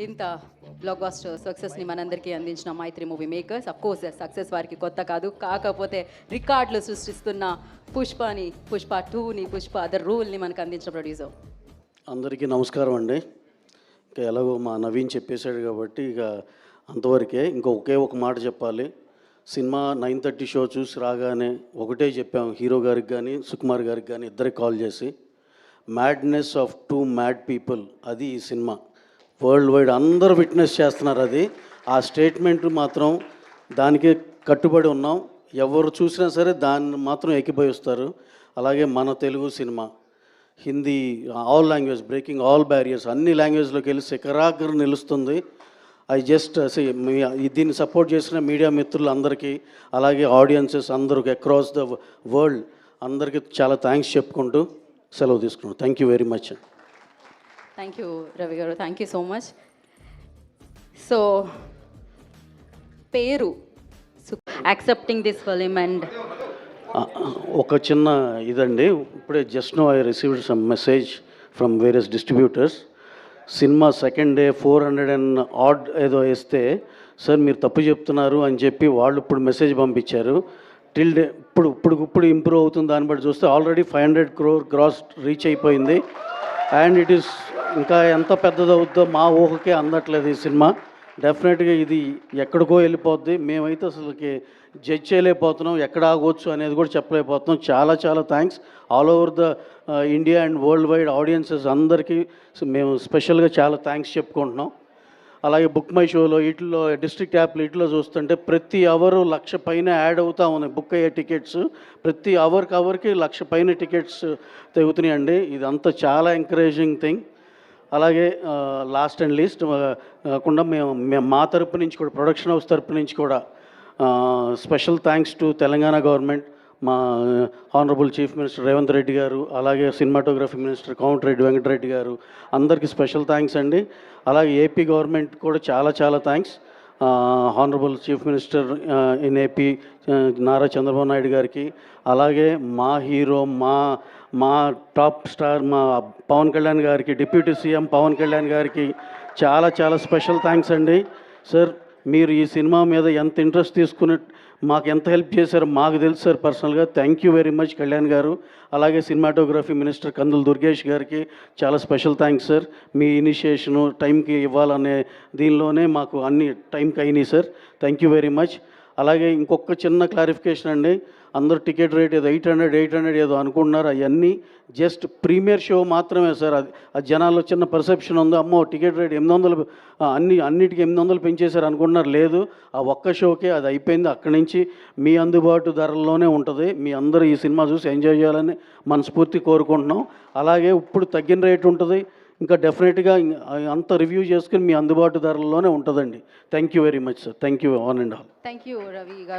ఇంత block buster సక్సెస్ని మనందరికీ అందించిన Mythri movie makers of course success వారికి కొత్త కాదు, కాకపోతే రికార్డులు సృష్టిస్తున్న పుష్ప 2ని పుష్ప అదర్ రూల్ని మనకు అందించిన ప్రొడ్యూసర్. అందరికీ నమస్కారం అండి. ఇంకా ఎలాగో మా నవీన్ చెప్పేశాడు కాబట్టి ఇక అంతవరకే. ఒకే ఒక మాట చెప్పాలి. సినిమా 9:30 షో చూసి రాగానే ఒకటే చెప్పాం హీరో గారికి కానీ సుకుమార్ గారికి కానీ ఇద్దరికి కాల్ చేసి, madness of two mad people, అది ఈ సినిమా వరల్డ్ వైడ్ అందరూ విట్నెస్ చేస్తున్నారు. అది ఆ స్టేట్మెంట్ మాత్రం దానికే కట్టుబడి ఉన్నాం. ఎవరు చూసినా సరే దాన్ని మాత్రం ఎక్కిపోయిస్తారు. అలాగే మన Telugu cinema Hindi all language breaking all barriers అన్ని లాంగ్వేజ్లోకి వెళ్ళి శిఖరాగ్ర నిలుస్తుంది. దీన్ని సపోర్ట్ చేసిన మీడియా మిత్రులందరికీ అలాగే ఆడియన్సెస్ అందరికి అక్రాస్ ద వరల్డ్ అందరికీ చాలా థ్యాంక్స్ చెప్పుకుంటూ సెలవు తీసుకున్నాను. Thank you very much. Thank you Ravi garu, thank you so much. So పేరు యాక్సెప్టింగ్ దిస్ ఫిలిం అండ్ ఒక చిన్న ఇదండి, ఇప్పుడే just no I received some message from various distributors. సినిమా సెకండ్ డే 400 and odd ఏదో వేస్తే సార్ మీరు తప్పు చెప్తున్నారు అని చెప్పి వాళ్ళు ఇప్పుడు మెసేజ్ పంపించారు. టిల్ డే ఇప్పుడు ఇంప్రూవ్ అవుతుంది. దాన్ని బట్టి చూస్తే ఆల్రెడీ 500 crore గ్రాస్ రీచ్ అయిపోయింది. అండ్ ఇట్ ఈస్ ఇంకా ఎంత పెద్దదవుద్దో మా ఊహకే అందట్లేదు ఈ సినిమా. డెఫినెట్గా ఇది ఎక్కడికో వెళ్ళిపోద్ది. మేమైతే అసలుకి జడ్జ్ చేయలేకపోతున్నాం, ఎక్కడ ఆగవచ్చు అనేది కూడా చెప్పలేకపోతున్నాం. చాలా చాలా thanks all over the India and world wide audiences అందరికీ మేము స్పెషల్గా చాలా థ్యాంక్స్ చెప్పుకుంటున్నాం. అలాగే బుక్ మై షోలో వీటిలో డిస్ట్రిక్ట్ యాప్లు వీటిలో చూస్తుంటే ప్రతి అవరు 1,00,000 పైన యాడ్ అవుతూ ఉన్నాయి బుక్ అయ్యే టికెట్స్. ప్రతి అవర్కి 1,00,000 పైన టికెట్స్ తెగుతున్నాయండి. ఇదంతా చాలా ఎంకరేజింగ్ థింగ్. అలాగే లాస్ట్ అండ్ లీస్ట్ కాకుండా మేము మా తరపు నుంచి కూడా ప్రొడక్షన్ హౌస్ తరపు నుంచి కూడా special thanks to Telangana government, మా honourable chief minister Revanth Reddy garu, అలాగే సినిమాటోగ్రఫీ మినిస్టర్ కోమటిరెడ్డి వెంకటరెడ్డి గారు, అందరికీ స్పెషల్ థ్యాంక్స్ అండి. అలాగే ఏపీ గవర్నమెంట్ కూడా చాలా చాలా thanks. Honourable chief minister in AP Nara Chandrababu Naidu గారికి, అలాగే మా హీరో మా టాప్ స్టార్ మా పవన్ కళ్యాణ్ గారికి, డిప్యూటీ సీఎం పవన్ కళ్యాణ్ గారికి చాలా చాలా స్పెషల్ థ్యాంక్స్ అండి. సార్ మీరు ఈ సినిమా మీద ఎంత ఇంట్రెస్ట్ తీసుకుని మాకు ఎంత హెల్ప్ చేశారో మాకు తెలుసు సార్ పర్సనల్గా. Thank you very much Kalyan గారు. అలాగే సినిమాటోగ్రఫీ మినిస్టర్ కందుల దుర్గేష్ గారికి చాలా స్పెషల్ థ్యాంక్స్ సార్. మీ ఇనిషియేషను టైంకి ఇవ్వాలనే దీనిలోనే మాకు అన్ని టైంకి అయినాయి sir. Thank you very much. అలాగే ఇంకొక చిన్న క్లారిఫికేషన్ అండి, అందరూ టికెట్ రేట్ ఏదో 800 ఏదో అనుకుంటున్నారు. అవన్నీ జస్ట్ ప్రీమియర్ షో మాత్రమే సార్. అది జనాల్లో చిన్న పర్సెప్షన్ ఉంది, అమ్మో టికెట్ రేట్ 800 అన్నిటికీ 800 పెంచేశారు అనుకుంటున్నారు. లేదు, ఆ ఒక్క షోకే అది అయిపోయింది. అక్కడి నుంచి మీ అందుబాటు ధరల్లోనే ఉంటుంది. మీ అందరూ ఈ సినిమా చూసి ఎంజాయ్ చేయాలని మనస్ఫూర్తి కోరుకుంటున్నాం. అలాగే ఇప్పుడు తగ్గిన రేట్ ఉంటుంది, ఇంకా డెఫినెట్గా అంత రివ్యూ చేసుకుని మీ అందుబాటు ధరల్లోనే ఉంటుందండి. Thank you very much sir. Thank you on and all. Thank you Ravi గారు.